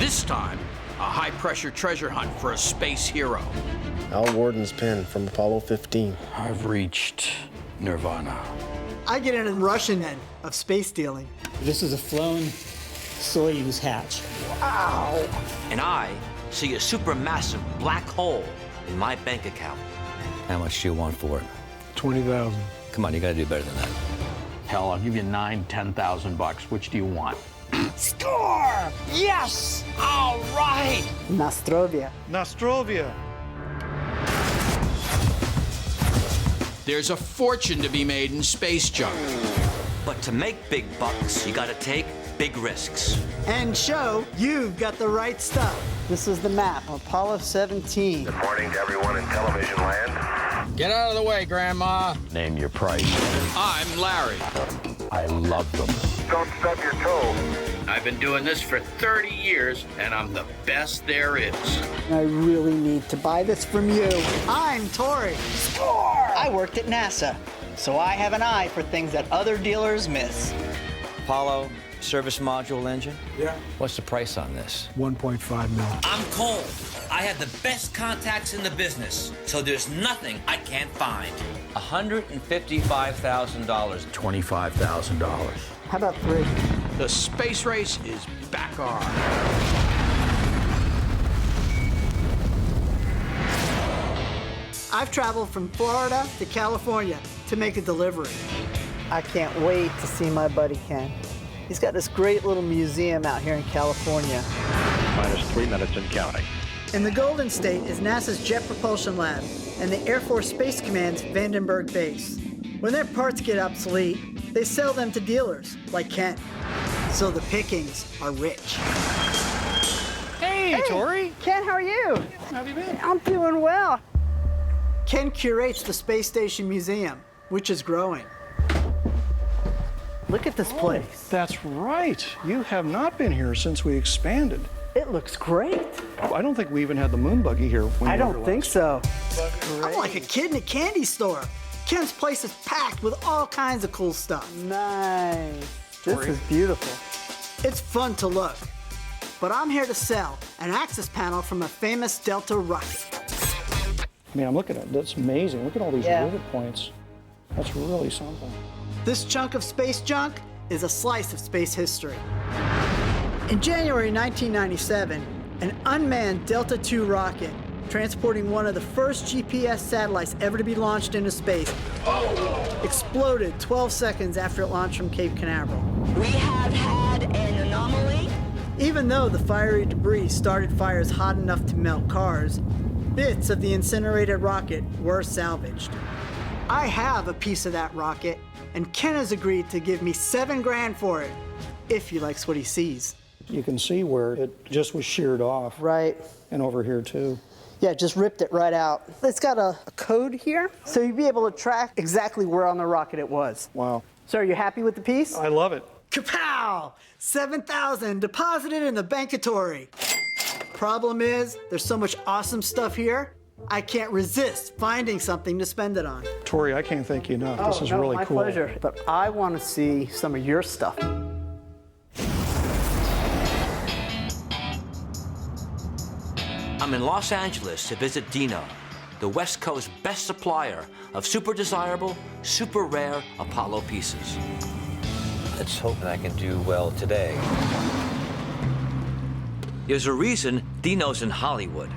This time, a high-pressure treasure hunt for a space hero. Al Warden's pen from Apollo 15. I've reached nirvana. I get in a Russian end of space dealing. This is a flown Soyuz hatch. Wow! And I see a supermassive black hole in my bank account. How much do you want for it? 20,000. Come on, you gotta do better than that. Hell, I'll give you $9,000-10,000. Which do you want? Score! Yes! All right! Nostrovia. Nostrovia. There's a fortune to be made in space junk. But to make big bucks, you gotta take big risks. And show you've got the right stuff. This is the map, Apollo 17. Good morning to everyone in television land. Get out of the way, Grandma. Name your price. I'm Larry. I love them. Don't stub your toe. I've been doing this for 30 years, and I'm the best there is. I really need to buy this from you. I'm Tori. Score! I worked at NASA, so I have an eye for things that other dealers miss. Apollo service module engine? Yeah. What's the price on this? 1.5 mil. I'm Cole. I have the best contacts in the business, so there's nothing I can't find. $155,000. $25,000. How about 3? The space race is back on. I've traveled from Florida to California to make a delivery. I can't wait to see my buddy Ken. He's got this great little museum out here in California. -3 minutes and counting. In the Golden State is NASA's Jet Propulsion Lab and the Air Force Space Command's Vandenberg Base. When their parts get obsolete, they sell them to dealers like Ken. So the pickings are rich. Hey, Tori. Ken, how are you? How have you been? I'm doing well. Ken curates the Space Station Museum, which is growing. Look at this place. That's right. You have not been here since we expanded. It looks great. I don't think we even had the moon buggy here. When I you were don't here think last. so. I'm like a kid in a candy store. Ken's place is packed with all kinds of cool stuff. Nice. This is beautiful. It's fun to look, but I'm here to sell an access panel from a famous Delta rocket. I mean, I'm looking at it. That's amazing. Look at all these Yeah. rivet points. That's really something. This chunk of space junk is a slice of space history. In January 1997, an unmanned Delta II rocket transporting one of the first GPS satellites ever to be launched into space exploded 12 seconds after it launched from Cape Canaveral. We have had an anomaly. Even though the fiery debris started fires hot enough to melt cars, bits of the incinerated rocket were salvaged. I have a piece of that rocket, and Ken has agreed to give me $7 grand for it, if he likes what he sees. You can see where it just was sheared off. Right. And over here, too. Yeah, just ripped it right out. It's got a code here, so you'd be able to track exactly where on the rocket it was. Wow. So are you happy with the piece? I love it. Kapow! 7,000 deposited in the bankatory. Problem is, there's so much awesome stuff here, I can't resist finding something to spend it on. Tori, I can't thank you enough. This is no, really my cool. pleasure. But I want to see some of your stuff. I'm in Los Angeles to visit Dino, the West Coast's best supplier of super desirable, super rare Apollo pieces. Let's hope that I can do well today. There's a reason Dino's in Hollywood.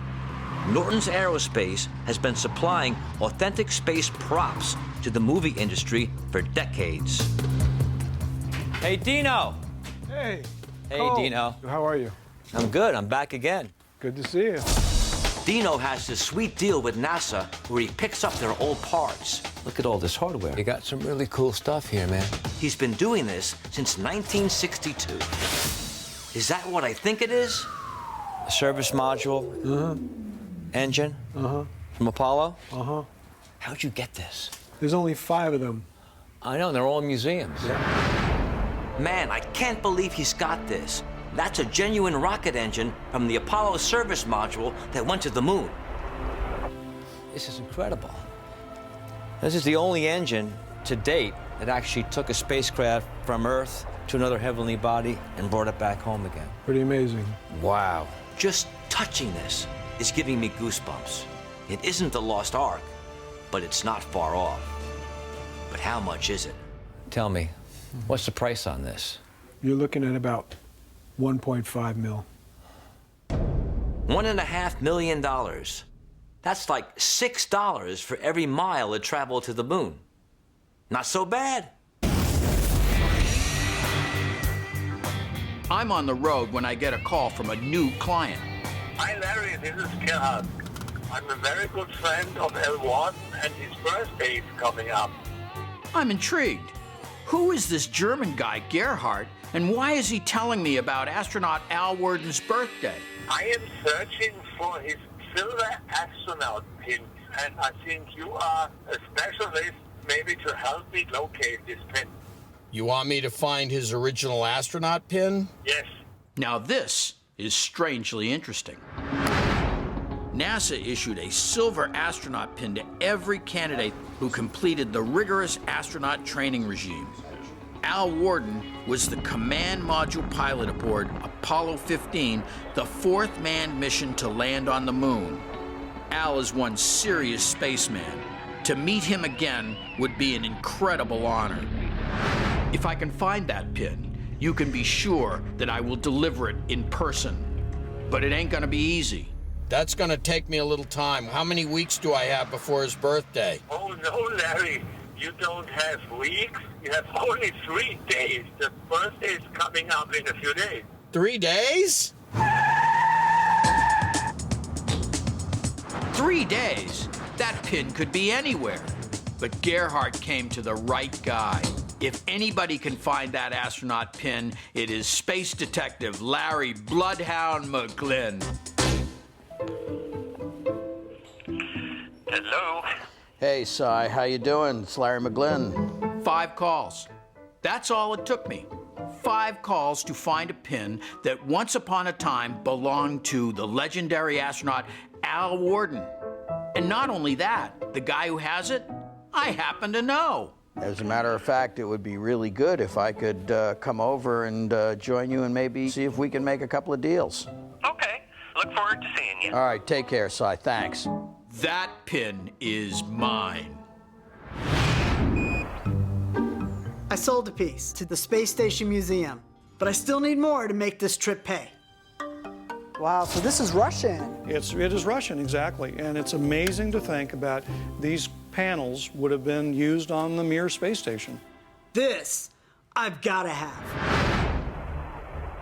Norton's Aerospace has been supplying authentic space props to the movie industry for decades. Hey, Dino. Hey. Hey, Cole. Dino. How are you? I'm good. I'm back again. Good to see you. Dino has this sweet deal with NASA where he picks up their old parts. Look at all this hardware. You got some really cool stuff here, man. He's been doing this since 1962. Is that what I think it is? A service module, engine from Apollo. How'd you get this? There's only 5 of them. I know, and they're all in museums. Man, I can't believe he's got this. That's a genuine rocket engine from the Apollo service module that went to the moon. This is incredible. This is the only engine to date that actually took a spacecraft from Earth to another heavenly body and brought it back home again. Pretty amazing. Wow. Just touching this is giving me goosebumps. It isn't the lost Ark, but it's not far off. But how much is it? Tell me, what's the price on this? You're looking at about 1.5 mil. $1.5 million. That's like $6 for every mile it traveled to the moon. Not so bad. I'm on the road when I get a call from a new client. Hi, Larry. This is Gerhard. I'm a very good friend of Al Warden, and his birthday is coming up. I'm intrigued. Who is this German guy, Gerhard, and why is he telling me about astronaut Al Warden's birthday? I am searching for his silver astronaut pin, and I think you are a specialist maybe to help me locate this pin. You want me to find his original astronaut pin? Yes. Now this is strangely interesting. NASA issued a silver astronaut pin to every candidate who completed the rigorous astronaut training regime. Al Warden was the command module pilot aboard Apollo 15, the fourth manned mission to land on the moon. Al is one serious spaceman. To meet him again would be an incredible honor. If I can find that pin, you can be sure that I will deliver it in person. But it ain't gonna be easy. That's gonna take me a little time. How many weeks do I have before his birthday? Oh, no, Larry. You don't have weeks. You have only 3 days. The birthday is coming up in a few days. 3 days? 3 days? That pin could be anywhere. But Gerhard came to the right guy. If anybody can find that astronaut pin, it is Space Detective Larry Bloodhound McGlynn. Hello. Hey, Cy, how you doing? It's Larry McGlynn. 5 calls. That's all it took me. 5 calls to find a pin that once upon a time belonged to the legendary astronaut Al Warden. And not only that, the guy who has it, I happen to know. As a matter of fact, it would be really good if I could come over and join you and maybe see if we can make a couple of deals. Okay. Look forward to seeing you. All right, take care, Cy. Thanks. That pin is mine. I sold a piece to the Space Station Museum, but I still need more to make this trip pay. Wow, so this is Russian. It is Russian, exactly. And it's amazing to think about these panels would have been used on the Mir space station. This I've got to have.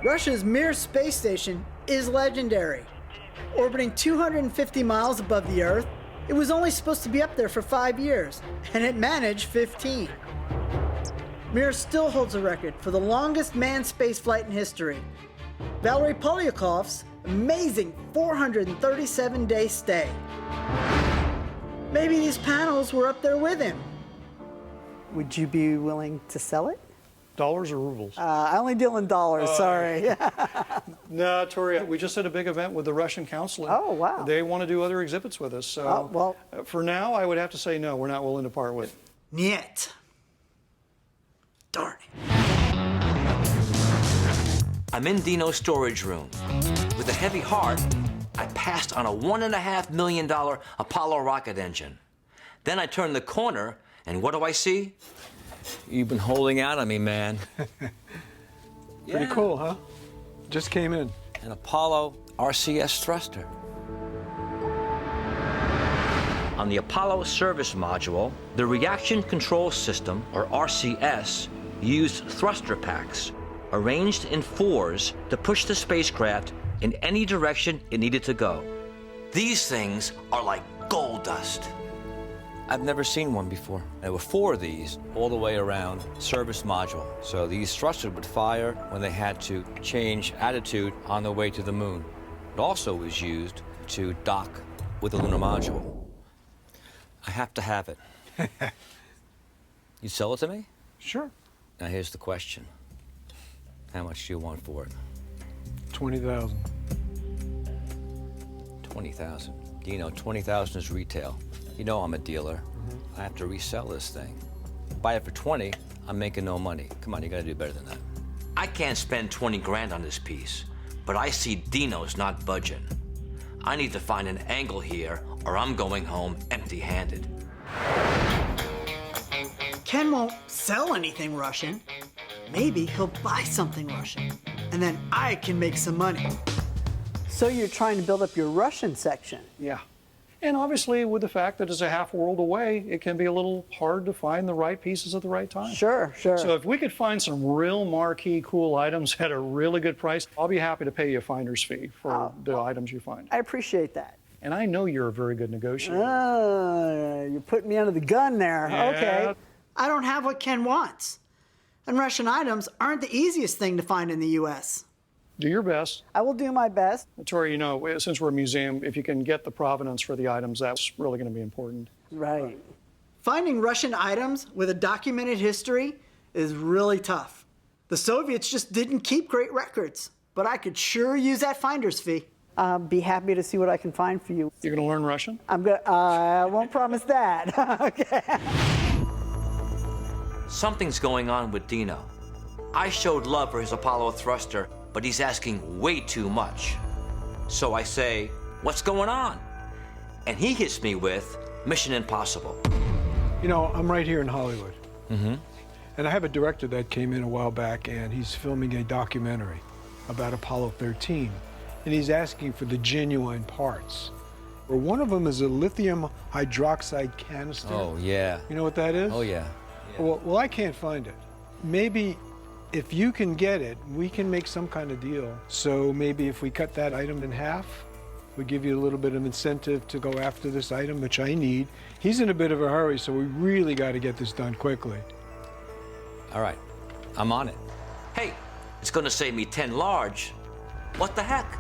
Russia's Mir space station is legendary. Orbiting 250 miles above the Earth, it was only supposed to be up there for 5 years, and it managed 15. Mir still holds a record for the longest manned spaceflight in history. Valery Polyakov's amazing 437-day stay. Maybe these panels were up there with him. Would you be willing to sell it? Dollars or rubles? I only deal in dollars, sorry. No, Tori, we just had a big event with the Russian consulate. Oh, wow. They want to do other exhibits with us. So for now, I would have to say no, we're not willing to part with it. Niet. Darn it. I'm in Dino's storage room. With a heavy heart, I passed on a $1.5 million Apollo rocket engine. Then I turn the corner, and what do I see? You've been holding out on me, man. Pretty cool, huh? Just came in. An Apollo RCS thruster. On the Apollo service module, the Reaction Control System, or RCS, used thruster packs, arranged in 4s to push the spacecraft in any direction it needed to go. These things are like gold dust. I've never seen one before. There were 4 of these all the way around service module. So these thrusters would fire when they had to change attitude on the way to the moon. It also was used to dock with the lunar module. I have to have it. You sell it to me? Sure. Now here's the question. How much do you want for it? 20,000. 20,000. Dino, 20,000 is retail. You know I'm a dealer. I have to resell this thing. Buy it for 20, I'm making no money. Come on, you gotta do better than that. I can't spend 20 grand on this piece, but I see Dino's not budging. I need to find an angle here or I'm going home empty-handed. Ken won't sell anything Russian. Maybe he'll buy something Russian, and then I can make some money. So you're trying to build up your Russian section? Yeah. And obviously, with the fact that it's a half world away, it can be a little hard to find the right pieces at the right time. Sure, sure. So if we could find some real marquee, cool items at a really good price, I'll be happy to pay you a finder's fee for the items you find. I appreciate that. And I know you're a very good negotiator. You're putting me under the gun there. Yeah. Okay. I don't have what Ken wants. And Russian items aren't the easiest thing to find in the U.S. Do your best. I will do my best. Tori, you know, since we're a museum, if you can get the provenance for the items, that's really going to be important. Right. Finding Russian items with a documented history is really tough. The Soviets just didn't keep great records, but I could sure use that finder's fee. I'll be happy to see what I can find for you. You're going to learn Russian? I won't promise that. Okay. Something's going on with Dino. I showed love for his Apollo thruster, but he's asking way too much. So I say, what's going on? And he hits me with Mission Impossible. You know, I'm right here in Hollywood. Mm-hmm. And I have a director that came in a while back, and he's filming a documentary about Apollo 13. And he's asking for the genuine parts. Well, one of them is a lithium hydroxide canister. Oh, yeah. You know what that is? Oh, yeah. Well, I can't find it. Maybe if you can get it, we can make some kind of deal. So maybe if we cut that item in half, we give you a little bit of incentive to go after this item, which I need. He's in a bit of a hurry, so we really got to get this done quickly. All right, I'm on it. Hey, it's gonna save me 10 large. What the heck?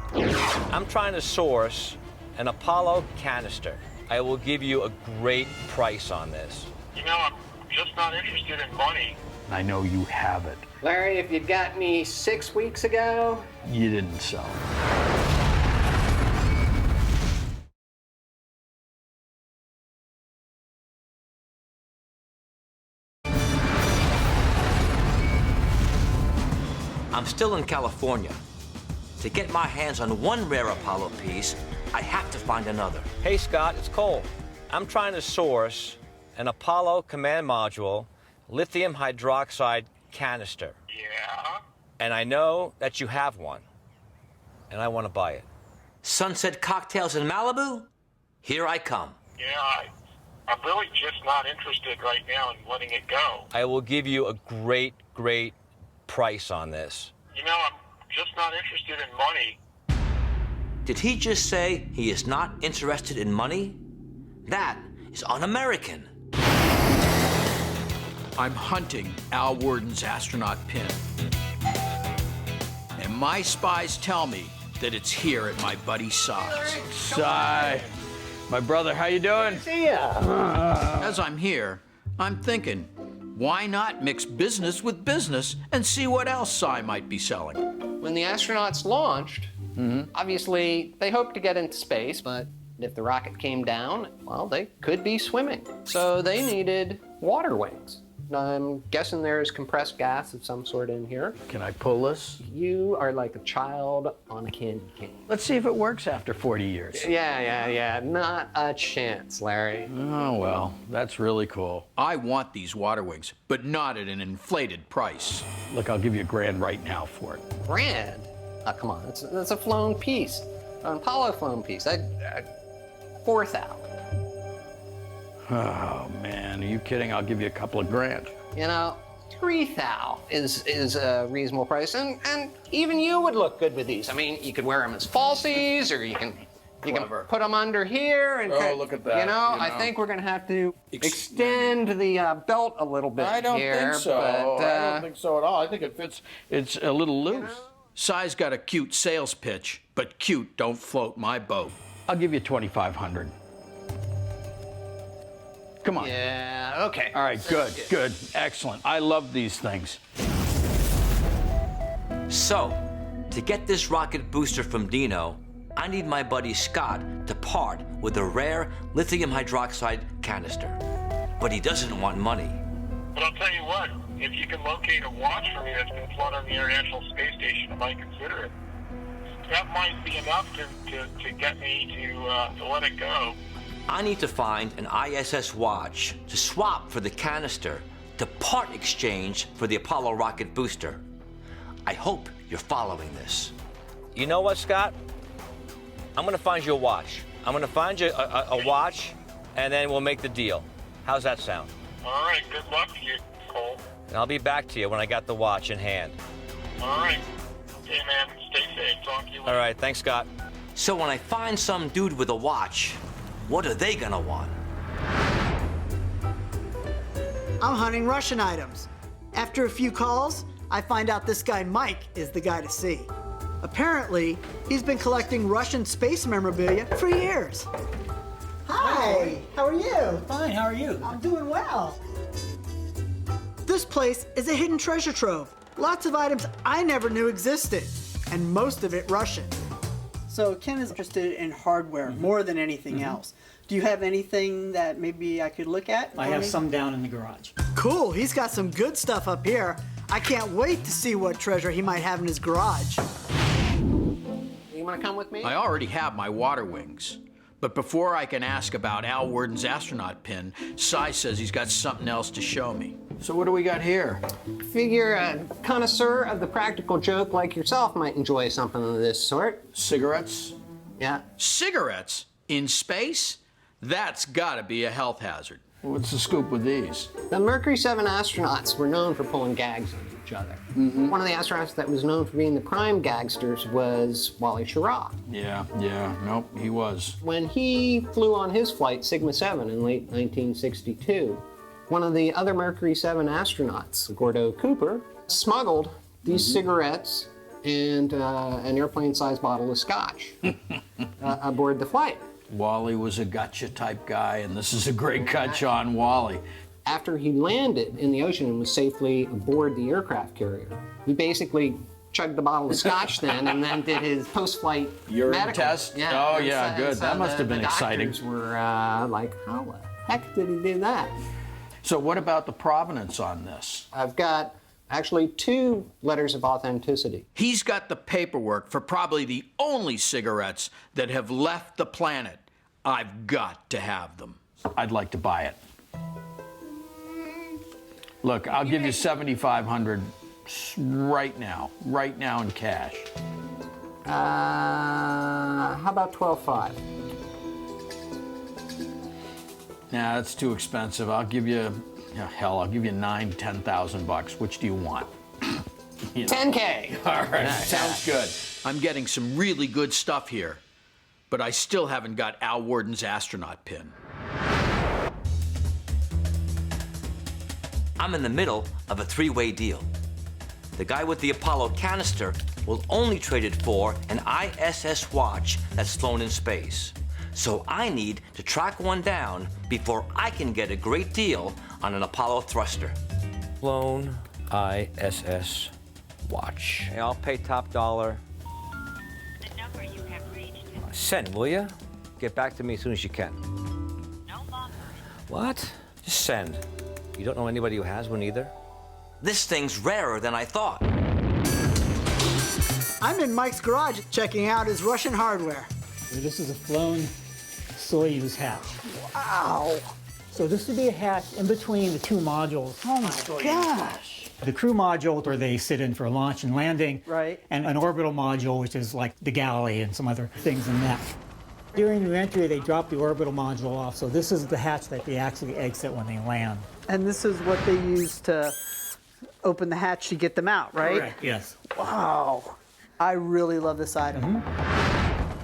I'm trying to source an Apollo canister. I will give you a great price on this. You know, I'm just not interested in money. I know you have it. Larry, if you'd got me 6 weeks ago, You didn't sell. I'm still in California. To get my hands on one rare Apollo piece, I have to find another. Hey, Scott, it's Cole. I'm trying to source an Apollo command module lithium hydroxide canister. Yeah? And I know that you have one, and I want to buy it. Sunset cocktails in Malibu? Here I come. Yeah, I'm really just not interested right now in letting it go. I will give you a great, great price on this. You know, I'm just not interested in money. Did he just say he is not interested in money? That is un-American. I'm hunting Al Worden's astronaut pin. And my spies tell me that it's here at my buddy Si's. Si, my brother, how you doing? See ya. As I'm here, I'm thinking, why not mix business with business and see what else Si might be selling? When the astronauts launched, obviously they hoped to get into space, but if the rocket came down, well, they could be swimming. So they needed water wings. I'm guessing there's compressed gas of some sort in here. Can I pull this? You are like a child on a candy cane. Let's see if it works after 40 years. Yeah. Not a chance, Larry. Oh, well, that's really cool. I want these water wings, but not at an inflated price. Look, I'll give you $1,000 right now for it. Grand? Oh, come on, it's a flown piece. An Apollo flown piece. 4,000. Oh, man, are you kidding? I'll give you a couple of grand. You know, 3,000 is a reasonable price, and even you would look good with these. I mean, you could wear them as falsies, or you can put them under here. And look at that. You know, I think we're going to have to extend the belt a little bit I don't here. think so. But, I don't think so at all. I think it fits. It's a little loose. Si's got a cute sales pitch, but cute don't float my boat. I'll give you $2,500. Come on. Yeah, okay. All right, good, excellent. I love these things. So, to get this rocket booster from Dino, I need my buddy Scott to part with a rare lithium hydroxide canister. But he doesn't want money. But I'll tell you what, if you can locate a watch for me that's been flown on the International Space Station, I might consider it. That might be enough to get me to let it go. I need to find an ISS watch to swap for the canister to part exchange for the Apollo rocket booster. I hope you're following this. You know what, Scott? I'm gonna find you a watch. I'm gonna find you a watch, and then we'll make the deal. How's that sound? All right, good luck to you, Cole. And I'll be back to you when I got the watch in hand. All right. Okay, man, stay safe. Talk to you later. All right, thanks, Scott. So when I find some dude with a watch, what are they gonna want? I'm hunting Russian items. After a few calls, I find out this guy Mike is the guy to see. Apparently, he's been collecting Russian space memorabilia for years. Hi, how are you? Fine, how are you? I'm doing well. This place is a hidden treasure trove. Lots of items I never knew existed, and most of it Russian. So Ken is interested in hardware more than anything else. Do you have anything that maybe I could look at? I have some down in the garage. Cool, he's got some good stuff up here. I can't wait to see what treasure he might have in his garage. You want to come with me? I already have my water wings. But before I can ask about Al Worden's astronaut pin, Cy says he's got something else to show me. So what do we got here? Figure a connoisseur of the practical joke like yourself might enjoy something of this sort. Cigarettes? Yeah. Cigarettes? In space? That's gotta be a health hazard. What's the scoop with these? The Mercury 7 astronauts were known for pulling gags on each other. One of the astronauts that was known for being the prime gagsters was Wally Schirra. Yeah, nope, he was. When he flew on his flight Sigma 7 in late 1962, one of the other Mercury 7 astronauts, Gordo Cooper, smuggled these cigarettes and an airplane-sized bottle of scotch aboard the flight. Wally was a gotcha type guy, and this is a great gotcha on Wally. After he landed in the ocean and was safely aboard the aircraft carrier, he basically chugged the bottle of scotch then and then did his post-flight urine medical test. Yeah, oh yeah, good. That must have been exciting. The doctors were like, how the heck did he do that? So what about the provenance on this? I've got actually 2 letters of authenticity. He's got the paperwork for probably the only cigarettes that have left the planet. I've got to have them. I'd like to buy it. Look, I'll give you $7,500 right now in cash. How about 12.5? Nah, that's too expensive. I'll give you, hell, I'll give you $9,000-10,000. Which do you want? You know. 10K. All right, sounds good. I'm getting some really good stuff here, but I still haven't got Al Worden's astronaut pin. I'm in the middle of a 3-way deal. The guy with the Apollo canister will only trade it for an ISS watch that's flown in space. So I need to track one down before I can get a great deal on an Apollo thruster. Flown ISS watch. Hey, I'll pay top dollar. The number you have reached is Send, will you? Get back to me as soon as you can. no longer. What? Just send. You don't know anybody who has one either? This thing's rarer than I thought. I'm in Mike's garage checking out his Russian hardware. This is a flown Soyuz hatch. Wow. So this would be a hatch in between the 2 modules. Oh my gosh. The crew module, where they sit in for launch and landing. Right. And an orbital module, which is like the galley and some other things in that. During re-entry, they drop the orbital module off, so this is the hatch that they actually exit when they land. And this is what they use to open the hatch to get them out, right? Correct, yes. Wow. I really love this item.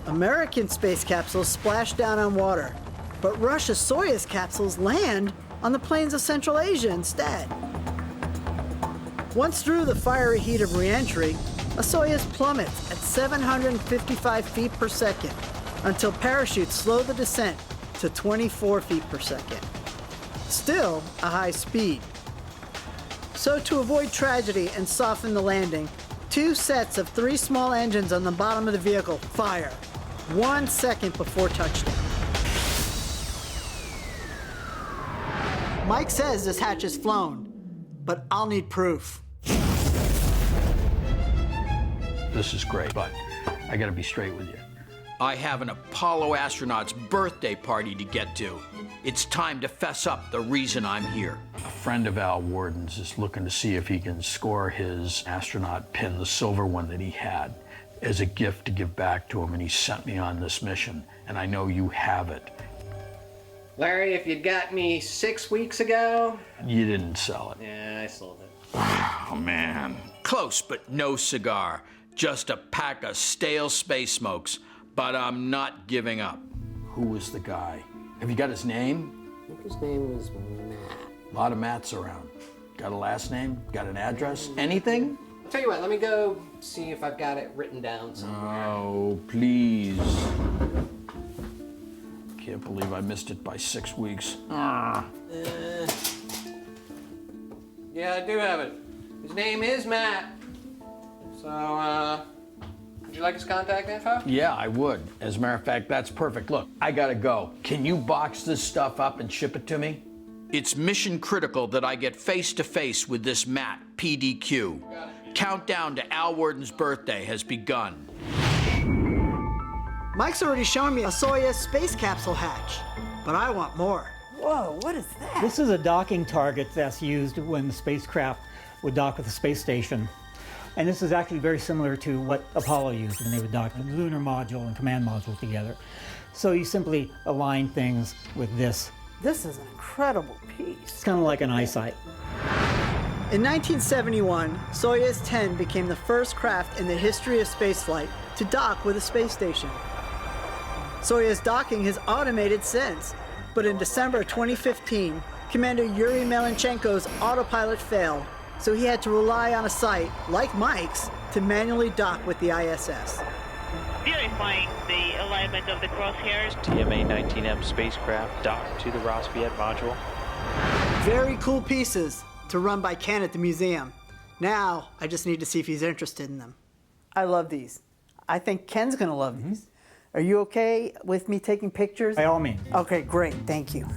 American space capsules splash down on water, but Russia's Soyuz capsules land on the plains of Central Asia instead. Once through the fiery heat of re-entry, a Soyuz plummets at 755 feet per second until parachutes slow the descent to 24 feet per second. Still a high speed. So to avoid tragedy and soften the landing, 2 sets of 3 small engines on the bottom of the vehicle fire 1 second before touchdown. Mike says this hatch is flown, but I'll need proof. This is great, but I gotta be straight with you. I have an Apollo astronaut's birthday party to get to. It's time to fess up the reason I'm here. A friend of Al Warden's is looking to see if he can score his astronaut pin, the silver one that he had, as a gift to give back to him, and he sent me on this mission, and I know you have it. Larry, if you'd got me 6 weeks ago... You didn't sell it. Yeah, I sold it. Oh, man. Close, but no cigar. Just a pack of stale space smokes. But I'm not giving up. Who was the guy? Have you got his name? I think his name was Matt. A lot of Matts around. Got a last name? Got an address? Anything? I'll tell you what, let me go see if I've got it written down somewhere. Oh, please. Can't believe I missed it by 6 weeks. Yeah, I do have it. His name is Matt. So, would you like his contact info? Yeah, I would. As a matter of fact, that's perfect. Look, I gotta go. Can you box this stuff up and ship it to me? It's mission critical that I get face-to-face with this Matt, PDQ. Countdown to Al Warden's birthday has begun. Mike's already shown me a Soyuz space capsule hatch, but I want more. Whoa, what is that? This is a docking target that's used when the spacecraft would dock with the space station. And this is actually very similar to what Apollo used when they would dock the lunar module and command module together. So you simply align things with this. This is an incredible piece. It's kind of like an eyesight. In 1971, Soyuz 10 became the first craft in the history of spaceflight to dock with a space station. Soyuz docking has automated since, but in December 2015, Commander Yuri Melenchenko's autopilot failed, so he had to rely on a site, like Mike's, to manually dock with the ISS. Verifying the alignment of the crosshairs. TMA-19M spacecraft docked to the Rossviet module. Very cool pieces to run by Ken at the museum. Now, I just need to see if he's interested in them. I love these. I think Ken's gonna love these. Are you okay with me taking pictures? By all means. Okay, great, thank you.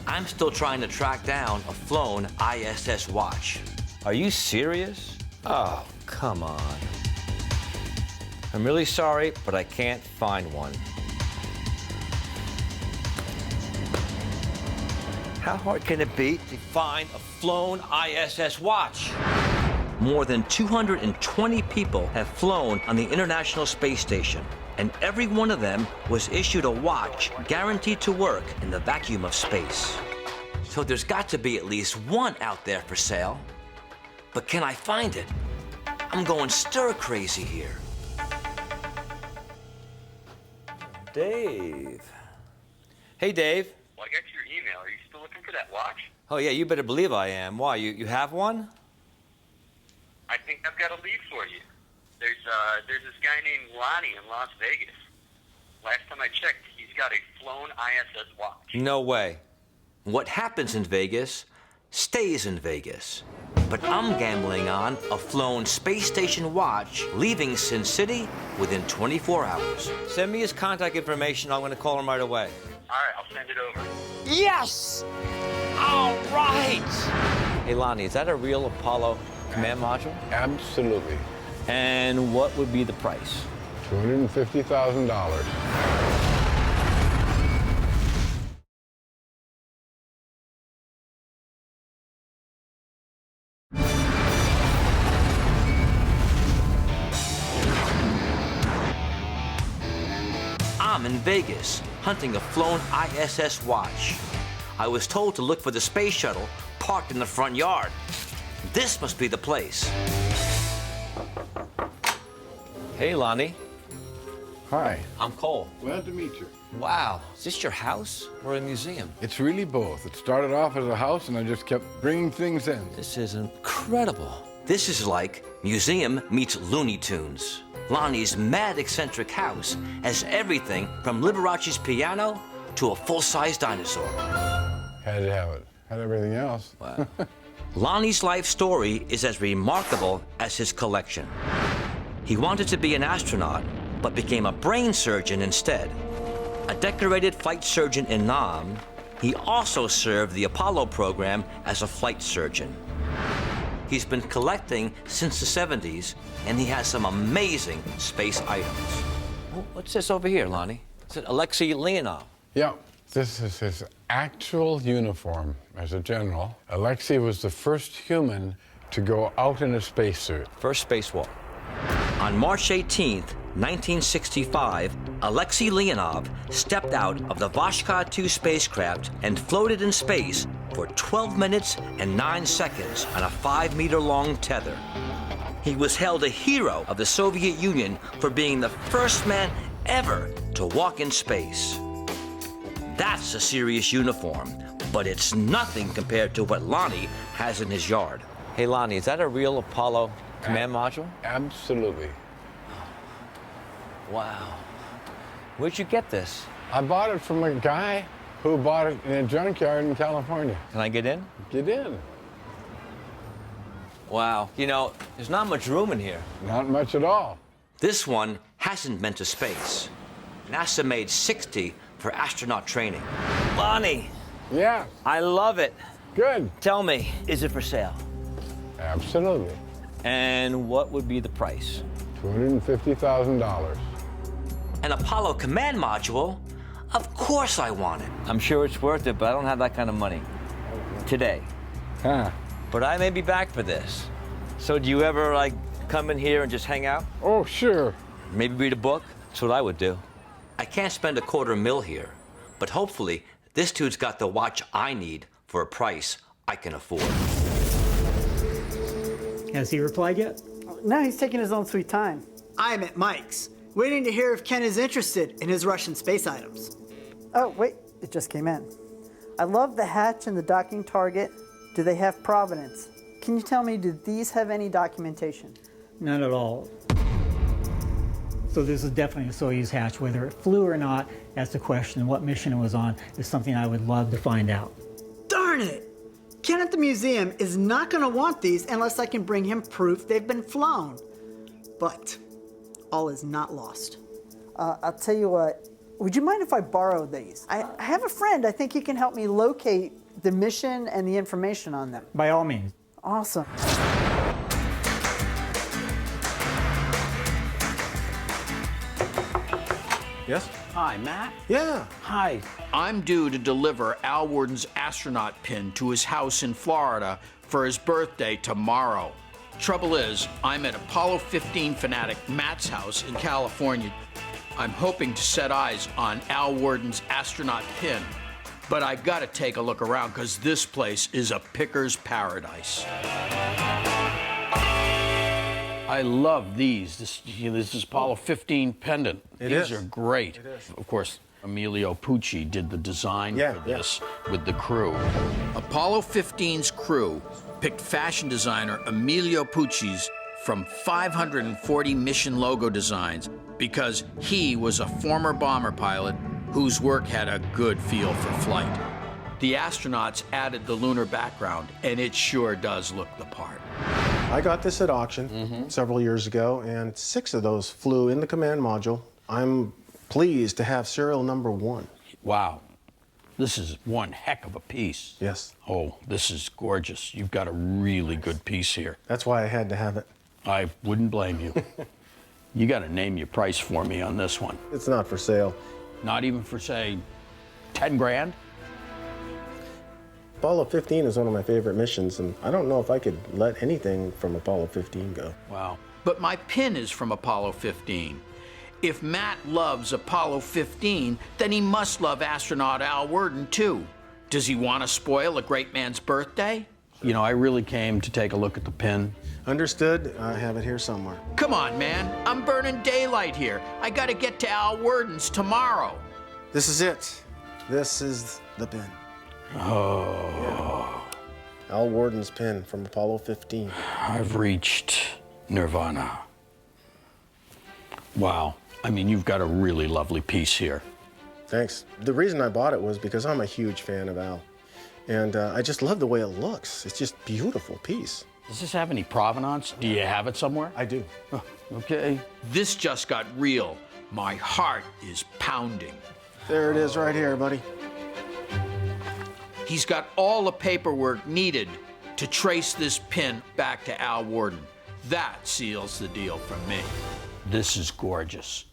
I'm still trying to track down a flown ISS watch. Are you serious? Oh, come on. I'm really sorry, but I can't find one. How hard can it be to find a flown ISS watch? More than 220 people have flown on the International Space Station, and every one of them was issued a watch guaranteed to work in the vacuum of space. So there's got to be at least one out there for sale. But can I find it? I'm going stir crazy here. Dave. Hey, Dave. Well, I got your email. Are you still looking for that watch? Oh, yeah, you better believe I am. Why, you have one? I think I've got a lead for you. There's this guy named Lonnie in Las Vegas. Last time I checked, he's got a flown ISS watch. No way. What happens in Vegas stays in Vegas. But I'm gambling on a flown space station watch leaving Sin City within 24 hours. Send me his contact information. I'm going to call him right away. All right, I'll send it over. Yes! All right! Hey, Lonnie, is that a real Apollo command module? Absolutely. And what would be the price? $250,000. I'm in Vegas, hunting a flown ISS watch. I was told to look for the space shuttle parked in the front yard. This must be the place. Hey, Lonnie. Hi. I'm Cole. Glad to meet you. Wow, is this your house or a museum? It's really both. It started off as a house, and I just kept bringing things in. This is incredible. This is like museum meets Looney Tunes. Lonnie's mad eccentric house has everything from Liberace's piano to a full-size dinosaur. Had to have it. Had everything else. Wow. Lonnie's life story is as remarkable as his collection. He wanted to be an astronaut, but became a brain surgeon instead. A decorated flight surgeon in Nam, he also served the Apollo program as a flight surgeon. He's been collecting since the 70s, and he has some amazing space items. What's this over here, Lonnie? Is it Alexei Leonov? Yeah, this is his actual uniform as a general. Alexei was the first human to go out in a spacesuit. First spacewalk. On March 18th, 1965, Alexei Leonov stepped out of the Voskhod 2 spacecraft and floated in space for 12 minutes and 9 seconds on a 5-meter-long tether. He was hailed a hero of the Soviet Union for being the first man ever to walk in space. That's a serious uniform, but it's nothing compared to what Lonnie has in his yard. Hey, Lonnie, is that a real Apollo command module? Absolutely. Wow. Where'd you get this? I bought it from a guy who bought it in a junkyard in California. Can I get in? Get in. Wow. You know, there's not much room in here. Not much at all. This one hasn't been to space. NASA made 60 for astronaut training. Lonnie. Yeah. I love it. Good. Tell me, is it for sale? Absolutely. And what would be the price? $250,000. An Apollo command module? Of course I want it. I'm sure it's worth it, but I don't have that kind of money today. Huh. But I may be back for this. So do you ever, like, come in here and just hang out? Oh, sure. Maybe read a book? That's what I would do. I can't spend $250,000 here, but hopefully this dude's got the watch I need for a price I can afford. Has he replied yet? No, he's taking his own sweet time. I'm at Mike's, waiting to hear if Ken is interested in his Russian space items. Oh, wait, it just came in. I love the hatch and the docking target. Do they have provenance? Can you tell me, do these have any documentation? None at all. So this is definitely a Soyuz hatch. Whether it flew or not, that's the question. What mission it was on is something I would love to find out. Darn it! Ken at the museum is not going to want these unless I can bring him proof they've been flown. But all is not lost. I'll tell you what, would you mind if I borrow these? I have a friend, I think he can help me locate the mission and the information on them. By all means. Awesome. Yes? Hi, Matt? Yeah. Hi. I'm due to deliver Al Worden's astronaut pin to his house in Florida for his birthday tomorrow. Trouble is, I'm at Apollo 15 fanatic Matt's house in California. I'm hoping to set eyes on Al Worden's astronaut pin, but I gotta take a look around because this place is a picker's paradise. I love these. This is Apollo 15 pendant. These are great. Of course, Emilio Pucci did the design for this with the crew. Apollo 15's crew picked fashion designer Emilio Pucci's from 540 mission logo designs because he was a former bomber pilot whose work had a good feel for flight. The astronauts added the lunar background, and it sure does look the part. I got this at auction several years ago, and 6 of those flew in the command module. I'm pleased to have serial number 1. Wow. This is one heck of a piece. Yes. Oh, this is gorgeous. You've got a really good piece here. That's why I had to have it. I wouldn't blame you. You got to name your price for me on this one. It's not for sale. Not even for, say, 10 grand? Apollo 15 is one of my favorite missions, and I don't know if I could let anything from Apollo 15 go. Wow. But my pin is from Apollo 15. If Matt loves Apollo 15, then he must love astronaut Al Worden, too. Does he want to spoil a great man's birthday? You know, I really came to take a look at the pin. Understood. I have it here somewhere. Come on, man. I'm burning daylight here. I got to get to Al Worden's tomorrow. This is it. This is the pin. Oh. Yeah. Al Worden's pin from Apollo 15. I've reached nirvana. Wow. I mean, you've got a really lovely piece here. Thanks. The reason I bought it was because I'm a huge fan of Al. And I just love the way it looks. It's just a beautiful piece. Does this have any provenance? Do you have it somewhere? I do. Oh, okay. This just got real. My heart is pounding. There it is right here, buddy. He's got all the paperwork needed to trace this pin back to Al Warden. That seals the deal from me. This is gorgeous.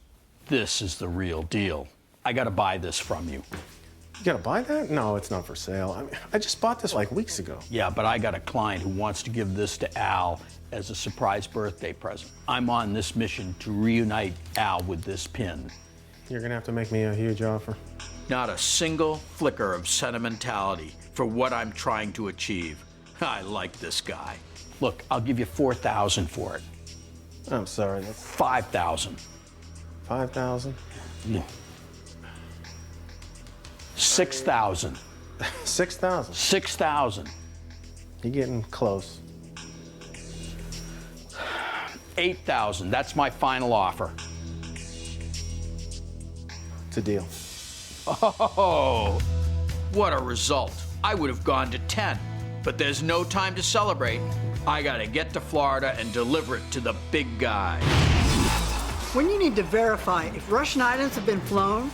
This is the real deal. I gotta buy this from you. You gotta buy that? No, it's not for sale. I just bought this like weeks ago. Yeah, but I got a client who wants to give this to Al as a surprise birthday present. I'm on this mission to reunite Al with this pin. You're gonna have to make me a huge offer. Not a single flicker of sentimentality for what I'm trying to achieve. I like this guy. Look, I'll give you $4,000 for it. I'm sorry, that's $5,000. $5,000? Yeah. $6,000. $6,000? $6,000. You're getting close. $8,000. That's my final offer. It's a deal. Oh, what a result. I would have gone to 10, but there's no time to celebrate. I gotta get to Florida and deliver it to the big guy. When you need to verify if Russian items have been flown,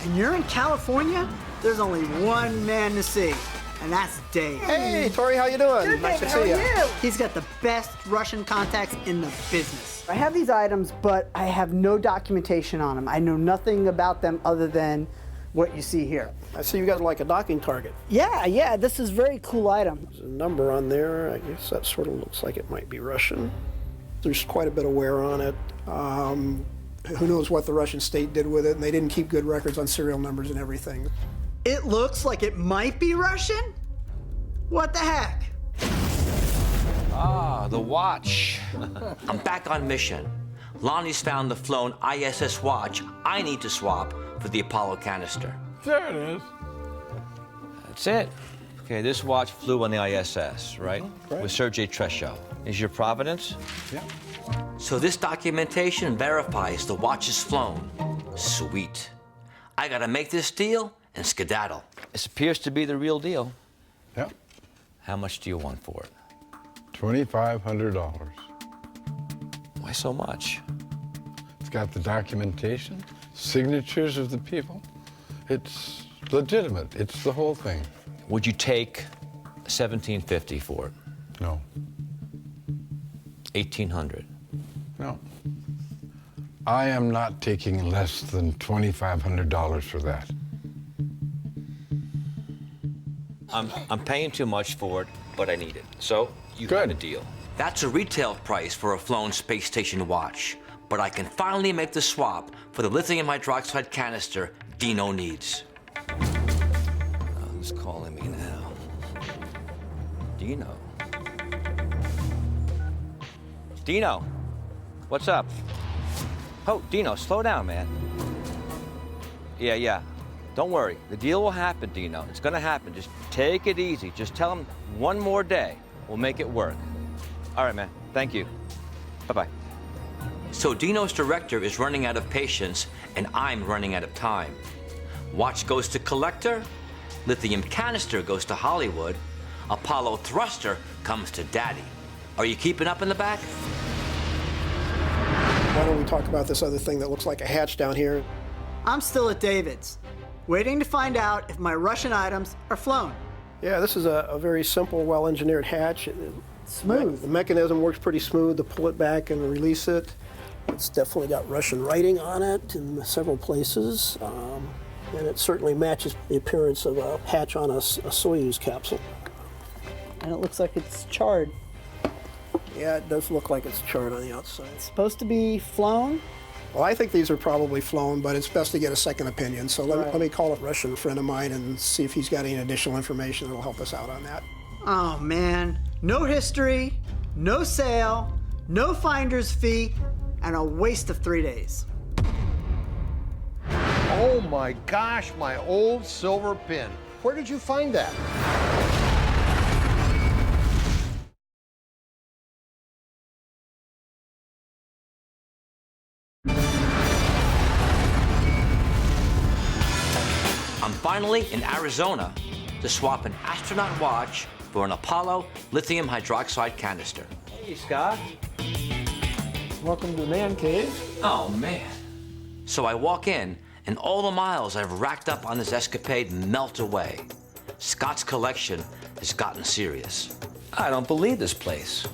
and you're in California, there's only one man to see, and that's Dave. Hey, Tori, how you doing? Good, Nice David, to see you. how are you? He's got the best Russian contacts in the business. I have these items, but I have no documentation on them. I know nothing about them other than what you see here. I see you got like a docking target. Yeah, this is a very cool item. There's a number on there. I guess that sort of looks like it might be Russian. There's quite a bit of wear on it. Who knows what the Russian state did with it, and they didn't keep good records on serial numbers and everything. It looks like it might be Russian? What the heck? Ah, the watch. I'm back on mission. Lonnie's found the flown ISS watch I need to swap for the Apollo canister. There it is. That's it. Okay, this watch flew on the ISS, right? With Sergei Treshov. Is your Providence? Yeah. So this documentation verifies the watch is flown. Sweet. I gotta make this deal and skedaddle. This appears to be the real deal. Yep. How much do you want for it? $2,500. Why so much? It's got the documentation, signatures of the people. It's legitimate. It's the whole thing. Would you take $1,750 for it? No. $1,800. No. I am not taking less than $2,500 for that. I'm paying too much for it, but I need it. So you got a deal. That's a retail price for a flown space station watch, but I can finally make the swap for the lithium hydroxide canister Dino needs. Who's calling me now? Dino. Dino, what's up? Oh, Dino, slow down, man. Yeah. Don't worry. The deal will happen, Dino. It's gonna happen. Just take it easy. Just tell him one more day. We'll make it work. All right, man. Thank you. Bye-bye. So Dino's director is running out of patience, and I'm running out of time. Watch goes to collector, lithium canister goes to Hollywood, Apollo thruster comes to Daddy. Are you keeping up in the back? Why don't we talk about this other thing that looks like a hatch down here? I'm still at David's, waiting to find out if my Russian items are flown. Yeah, this is a very simple, well-engineered hatch. Smooth. The mechanism works pretty smooth to pull it back and release it. It's definitely got Russian writing on it in several places. And it certainly matches the appearance of a hatch on a Soyuz capsule. And it looks like it's charred. Yeah, it does look like it's charred on the outside. It's supposed to be flown? Well, I think these are probably flown, but it's best to get a second opinion. So let me call a Russian friend of mine and see if he's got any additional information that will help us out on that. Oh man, no history, no sale, no finder's fee, and a waste of 3 days. Oh my gosh, my old silver pin. Where did you find that? I'm finally in Arizona to swap an astronaut watch for an Apollo lithium hydroxide canister. Hey, Scott. Welcome to the man cave. Oh, man. So I walk in, and all the miles I've racked up on this escapade melt away. Scott's collection has gotten serious. I don't believe this place.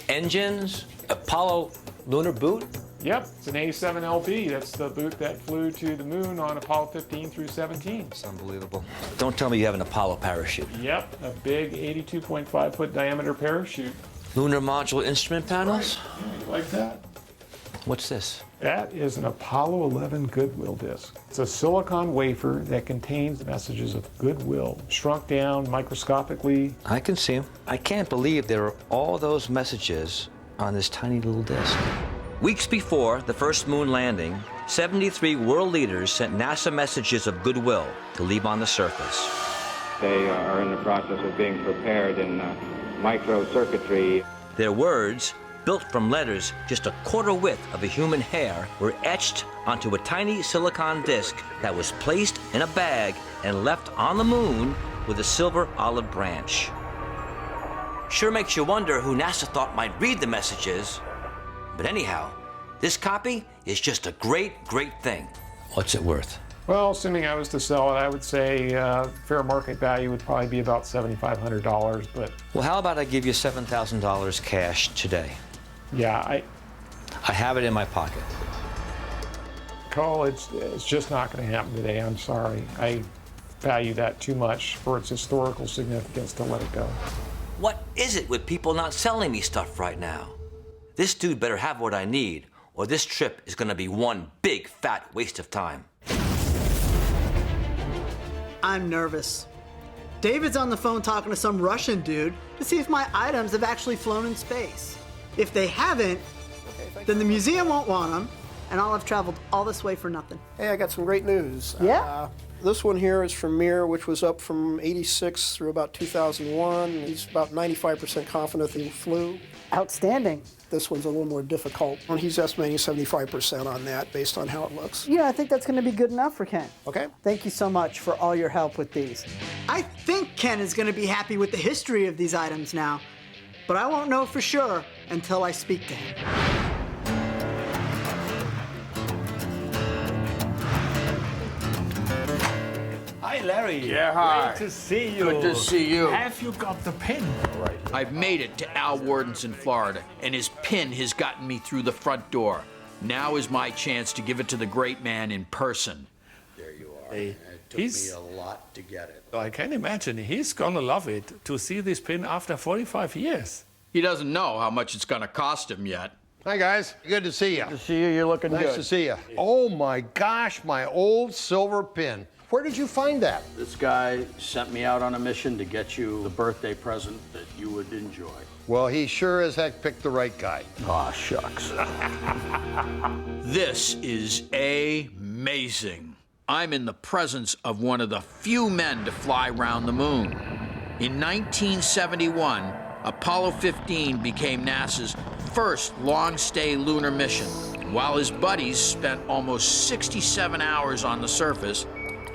Engines, Apollo lunar boot? Yep, it's an A7LB. That's the boot that flew to the moon on Apollo 15 through 17. It's unbelievable. Don't tell me you have an Apollo parachute. Yep, a big 82.5-foot diameter parachute. Lunar module instrument panels? Right. Like that. What's this? That is an Apollo 11 goodwill disc. It's a silicon wafer that contains messages of goodwill, shrunk down microscopically. I can see them. I can't believe there are all those messages on this tiny little disc. Weeks before the first moon landing, 73 world leaders sent NASA messages of goodwill to leave on the surface. They are in the process of being prepared in microcircuitry. Their words, built from letters just a quarter width of a human hair, were etched onto a tiny silicon disc that was placed in a bag and left on the moon with a silver olive branch. Sure makes you wonder who NASA thought might read the messages. But anyhow, this copy is just a great, great thing. What's it worth? Well, assuming I was to sell it, I would say fair market value would probably be about $7,500, but... Well, how about I give you $7,000 cash today? Yeah, I have it in my pocket. Cole, it's just not going to happen today. I'm sorry. I value that too much for its historical significance to let it go. What is it with people not selling me stuff right now? This dude better have what I need, or this trip is going to be one big fat waste of time. I'm nervous. David's on the phone talking to some Russian dude to see if my items have actually flown in space. If they haven't, then the museum won't want them, and I'll have traveled all this way for nothing. Hey, I got some great news. Yeah? This one here is from Mir, which was up from 86 through about 2001. He's about 95% confident that he flew. Outstanding. This one's a little more difficult. He's estimating 75% on that based on how it looks. Yeah, I think that's going to be good enough for Ken. Okay. Thank you so much for all your help with these. I think Ken is going to be happy with the history of these items now, but I won't know for sure until I speak to him. Hi, Larry. Yeah, hi. Great to see you. Good to see you. Have you got the pin? Right. I've made it to Al Warden's in Florida, and his pin has gotten me through the front door. Now is my chance to give it to the great man in person. There you are. It took me a lot to get it. I can imagine he's gonna love it to see this pin after 45 years. He doesn't know how much it's gonna cost him yet. Hi, guys. Good to see you. Good to see you. You're looking good. Nice to see you. Oh, my gosh, my old silver pin. Where did you find that? This guy sent me out on a mission to get you the birthday present that you would enjoy. Well, he sure as heck picked the right guy. Aw, shucks. This is amazing. I'm in the presence of one of the few men to fly round the moon. In 1971, Apollo 15 became NASA's first long-stay lunar mission. While his buddies spent almost 67 hours on the surface,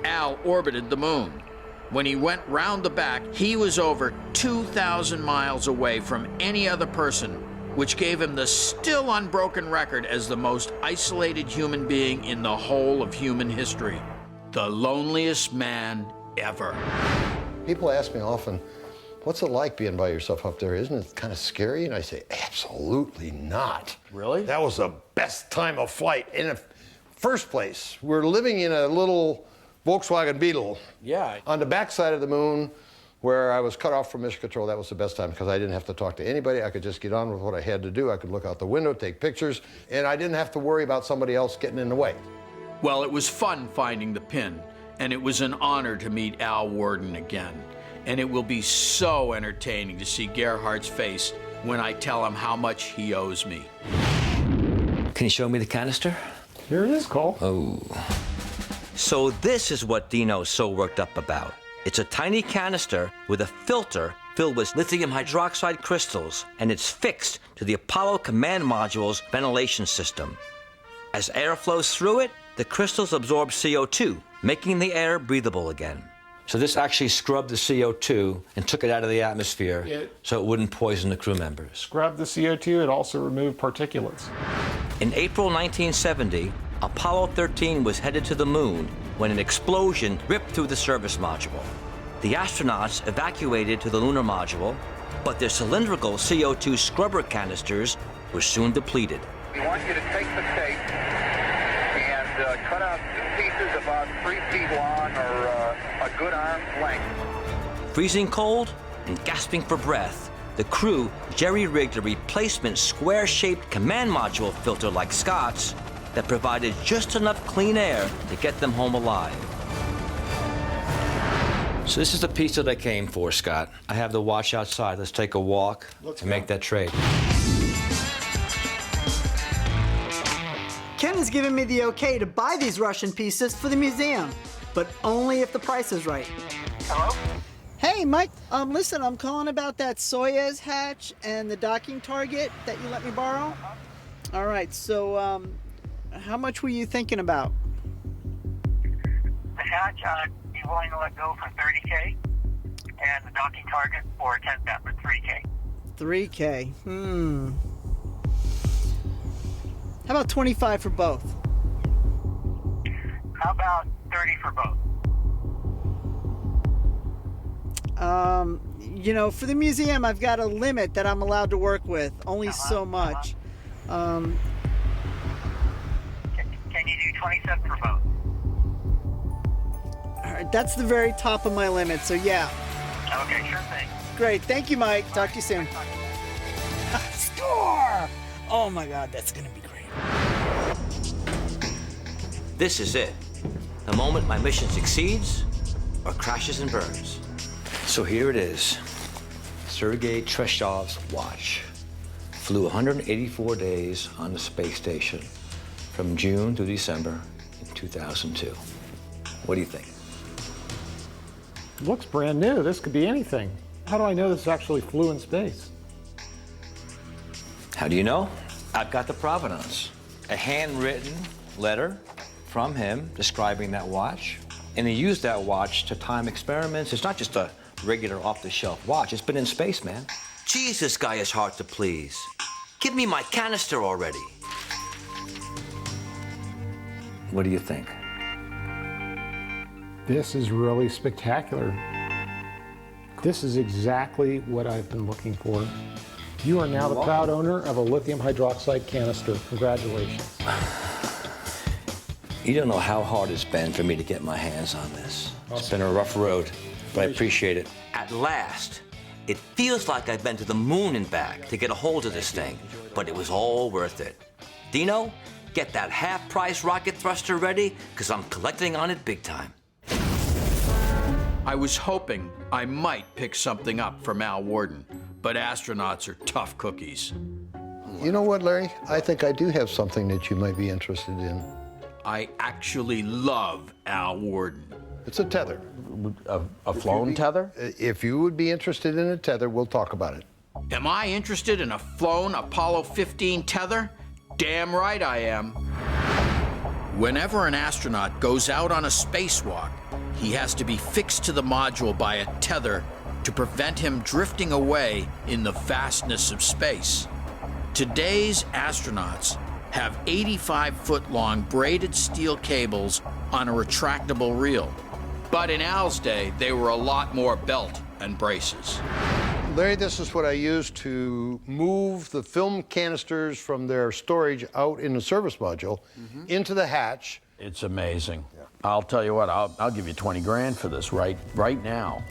Al orbited the moon. When he went round the back, he was over 2,000 miles away from any other person, which gave him the still unbroken record as the most isolated human being in the whole of human history. The loneliest man ever. People ask me often, what's it like being by yourself up there? Isn't it kind of scary? And I say, absolutely not. Really? That was the best time of flight. In the first place, we're living in a little Volkswagen Beetle. Yeah. On the backside of the moon, where I was cut off from mission control, that was the best time because I didn't have to talk to anybody. I could just get on with what I had to do. I could look out the window, take pictures, and I didn't have to worry about somebody else getting in the way. Well, it was fun finding the pin, and it was an honor to meet Al Warden again. And it will be so entertaining to see Gerhardt's face when I tell him how much he owes me. Can you show me the canister? Here it is, Cole. Oh. So this is what Dino's so worked up about. It's a tiny canister with a filter filled with lithium hydroxide crystals, and it's fixed to the Apollo command module's ventilation system. As air flows through it, the crystals absorb CO2, making the air breathable again. So this actually scrubbed the CO2 and took it out of the atmosphere so it wouldn't poison the crew members. Scrubbed the CO2, it also removed particulates. In April 1970, Apollo 13 was headed to the moon when an explosion ripped through the service module. The astronauts evacuated to the lunar module, but their cylindrical CO2 scrubber canisters were soon depleted. We want you to take the tape and cut out 2 pieces about 3 feet long or a good arm's length. Freezing cold and gasping for breath, the crew jerry-rigged a replacement square-shaped command module filter like Scott's that provided just enough clean air to get them home alive. So this is the piece that I came for, Scott. I have the watch outside. Let's take a walk and make that trade. Ken has given me the okay to buy these Russian pieces for the museum, but only if the price is right. Hello? Hey, Mike, listen, I'm calling about that Soyuz hatch and the docking target that you let me borrow. All right, so how much were you thinking about? The hatch, I'd be willing to let go for $30K, and the docking target for 3K. 3K, How about 25 for both? How about 30 for both? You know, for the museum, I've got a limit that I'm allowed to work with, only so much. Can you do 27 for both? All right, that's the very top of my limit, so yeah. Okay, sure thing. Great, thank you, Mike. Talk to you soon. Score! Oh my God, that's gonna be great. This is it. The moment my mission succeeds or crashes and burns. So here it is. Sergei Treshov's watch. Flew 184 days on the space station from June to December in 2002. What do you think? Looks brand new. This could be anything. How do I know this actually flew in space? How do you know? I've got the provenance. A handwritten letter from him describing that watch. And he used that watch to time experiments. It's not just a regular off-the-shelf watch. It's been in space, man. Jeez, this guy is hard to please. Give me my canister already. What do you think? This is really spectacular. This is exactly what I've been looking for. You are now the proud owner of a lithium hydroxide canister. Congratulations. You don't know how hard it's been for me to get my hands on this. It's been a rough road, but I appreciate it. At last, it feels like I've been to the moon and back to get a hold of this thing, but it was all worth it. Dino, get that half-price rocket thruster ready, because I'm collecting on it big time. I was hoping I might pick something up from Al Warden, but astronauts are tough cookies. You know what, Larry? I think I do have something that you might be interested in. I actually love Al Warden. It's a tether. A flown tether? If you would be interested in a tether, we'll talk about it. Am I interested in a flown Apollo 15 tether? Damn right I am. Whenever an astronaut goes out on a spacewalk, he has to be fixed to the module by a tether to prevent him drifting away in the vastness of space. Today's astronauts have 85-foot-long braided steel cables on a retractable reel. But in Al's day, they were a lot more belt and braces. Larry, this is what I use to move the film canisters from their storage out in the service module into the hatch. It's amazing. Yeah. I'll tell you what, I'll give you 20 grand for this right now.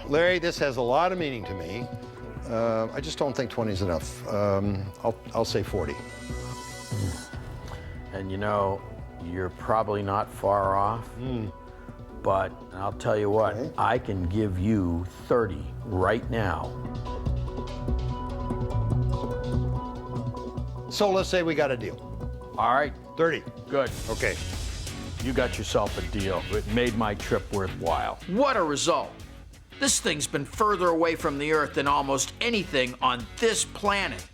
Larry, this has a lot of meaning to me. I just don't think 20 is enough. I'll say 40. And you know, you're probably not far off, but I'll tell you what, I can give you 30 right now. So let's say we got a deal. All right. 30. Good. Okay. You got yourself a deal. It made my trip worthwhile. What a result. This thing's been further away from the Earth than almost anything on this planet.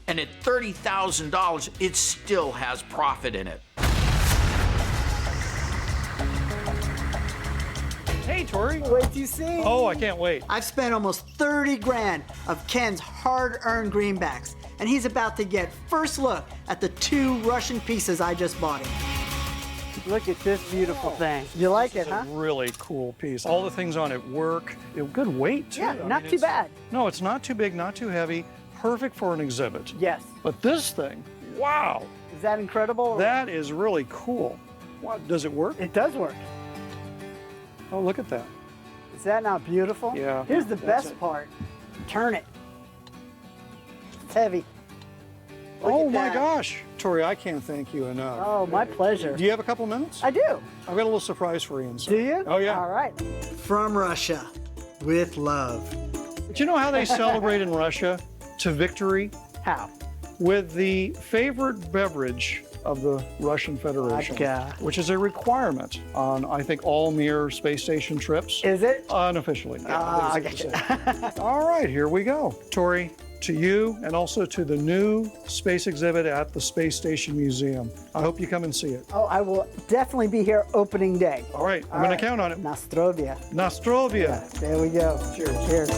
And at $30,000, it still has profit in it. Hey, Tori. Wait till you see. Oh, I can't wait. I've spent almost 30 grand of Ken's hard-earned greenbacks, and he's about to get first look at the 2 Russian pieces I just bought him. Look at this beautiful thing. You like it, huh? Really cool piece. All the things on it work. Good weight, too. Yeah, not too bad. No, it's not too big, not too heavy. Perfect for an exhibit. Yes. But this thing, wow. Is that incredible? That is really cool. What, does it work? It does work. Oh, look at that. Is that not beautiful? Yeah. Here's the best part. Turn it. It's heavy. Oh my gosh. Tori, I can't thank you enough. Oh, my pleasure. Do you have a couple minutes? I do. I've got a little surprise for you inside. Do you? Oh, yeah. All right. From Russia, with love. Do you know how they celebrate in Russia to victory? How? With the favorite beverage of the Russian Federation, Vodka. which is a requirement on, I think, all Mir space station trips. Is it? Unofficially. Yeah, I gotcha. All right, here we go. Tori, to you and also to the new space exhibit at the Space Station Museum. I hope you come and see it. Oh, I will definitely be here opening day. All right, I'm going to count on it. Nostrovia. Nostrovia. Yeah, there we go. Cheers. Cheers.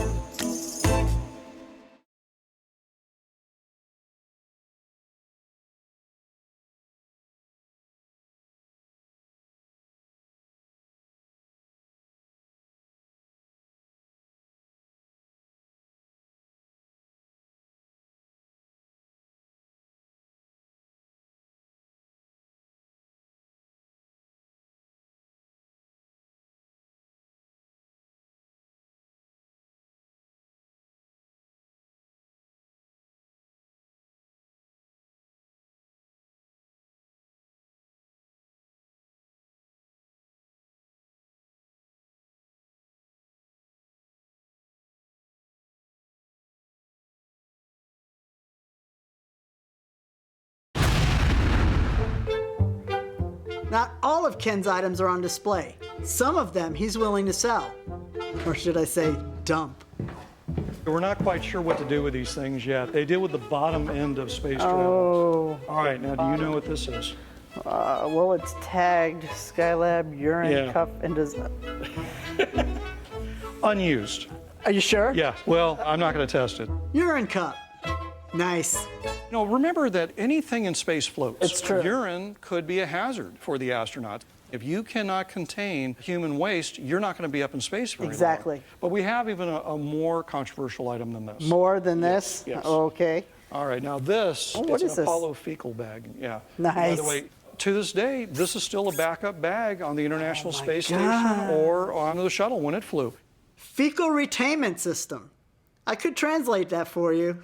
Not all of Ken's items are on display. Some of them he's willing to sell. Or should I say, dump. We're not quite sure what to do with these things yet. They deal with the bottom end of space travel. Oh. All right, now do you know what this is? Well, it's tagged Skylab urine cup and does. Unused. Are you sure? Yeah, well, I'm not going to test it. Urine cup. Nice. You know, remember that anything in space floats. It's true. Urine could be a hazard for the astronauts. If you cannot contain human waste, you're not going to be up in space very Exactly. long. But we have even a more controversial item than this. More than this? Yes. Okay. All right, now this what is is an this? Apollo fecal bag. Yeah. Nice. By the way, to this day, this is still a backup bag on the International Space God. Station or on the shuttle when it flew. Fecal retainment system. I could translate that for you,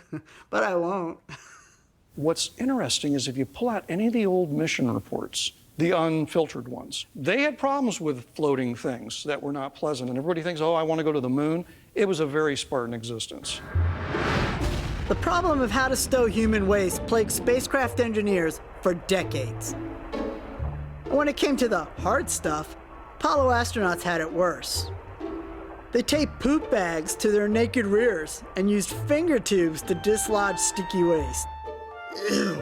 but I won't. What's interesting is if you pull out any of the old mission reports, the unfiltered ones, they had problems with floating things that were not pleasant. And everybody thinks, oh, I want to go to the moon. It was a very Spartan existence. The problem of how to stow human waste plagued spacecraft engineers for decades. And when it came to the hard stuff, Apollo astronauts had it worse. They taped poop bags to their naked rears and used finger tubes to dislodge sticky waste. Ew.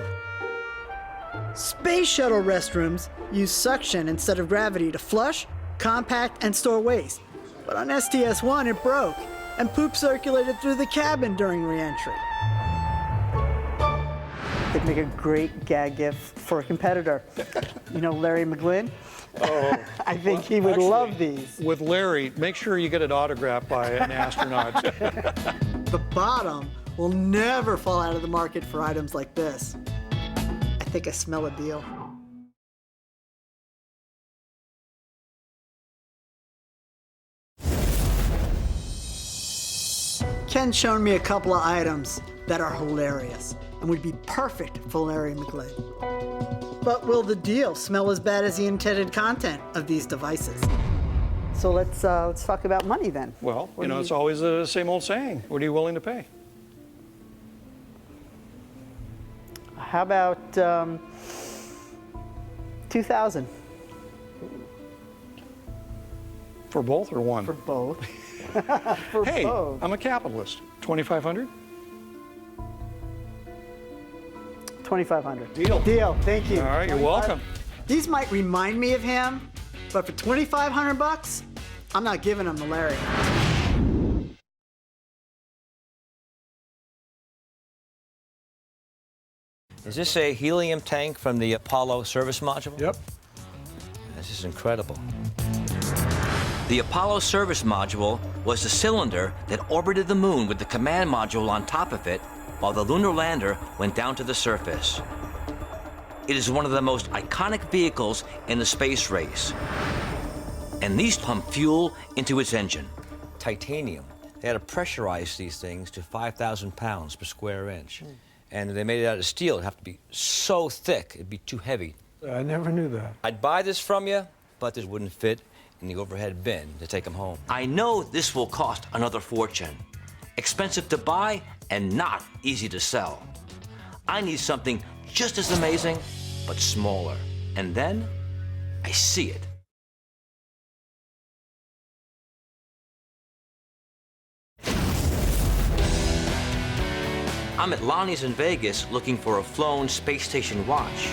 Space shuttle restrooms use suction instead of gravity to flush, compact, and store waste. But on STS-1 it broke, and poop circulated through the cabin during re-entry. They'd make a great gag gift for a competitor. You know Larry McGlynn? Oh, I think he would love these. With Larry, make sure you get it autographed by an astronaut. The bottom will never fall out of the market for items like this. I think I smell a deal. Ken's shown me a couple of items that are hilarious and would be perfect for Larry McGlynn. But will the deal smell as bad as the intended content of these devices? So let's talk about money then. Well, you know, it's always the same old saying. What are you willing to pay? How about 2,000? For both or one? For both. Hey, both. I'm a capitalist. 2,500? 2,500. Deal. Deal. Thank you. All right, you're welcome. These might remind me of him, but for 2,500 bucks, I'm not giving them to Larry. Is this a helium tank from the Apollo service module? Yep. This is incredible. The Apollo service module was the cylinder that orbited the moon with the command module on top of it while the lunar lander went down to the surface. It is one of the most iconic vehicles in the space race. And these pump fuel into its engine. Titanium. They had to pressurize these things to 5,000 pounds per square inch. And they made it out of steel. It'd have to be so thick, it'd be too heavy. I never knew that. I'd buy this from you, but this wouldn't fit in the overhead bin to take them home. I know this will cost another fortune. Expensive to buy and not easy to sell. I need something just as amazing, but smaller. And then I see it. I'm at Lonnie's in Vegas looking for a flown space station watch.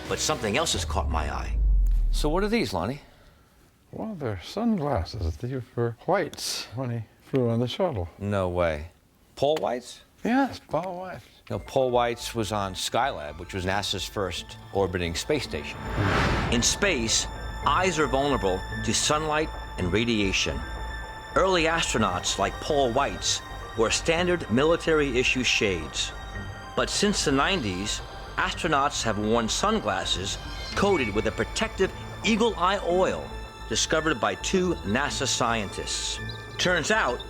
But something else has caught my eye. So what are these, Lonnie? Well, they're sunglasses. These were White's when he flew on the shuttle. No way. Paul White's? Yes, Paul White. No, Paul White's was on Skylab, which was NASA's first orbiting space station. In space, eyes are vulnerable to sunlight and radiation. Early astronauts like Paul White's wore standard military-issue shades. But since the 90s, astronauts have worn sunglasses coated with a protective eagle eye oil discovered by 2 NASA scientists. Turns out,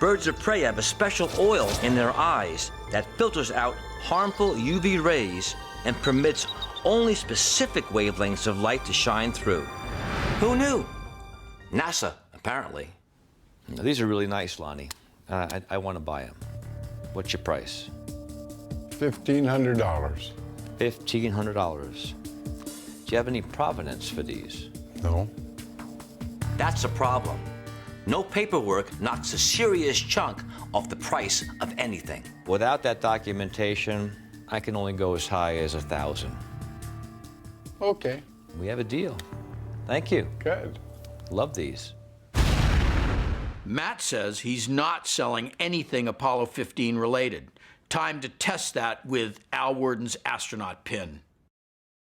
birds of prey have a special oil in their eyes that filters out harmful UV rays and permits only specific wavelengths of light to shine through. Who knew? NASA, apparently. Now, these are really nice, Lonnie. I want to buy them. What's your price? $1,500. $1,500. Do you have any provenance for these? No. That's a problem. No paperwork knocks a serious chunk off the price of anything. Without that documentation, I can only go as high as 1,000. Okay. We have a deal. Thank you. Good. Love these. Matt says he's not selling anything Apollo 15 related. Time to test that with Al Worden's astronaut pin.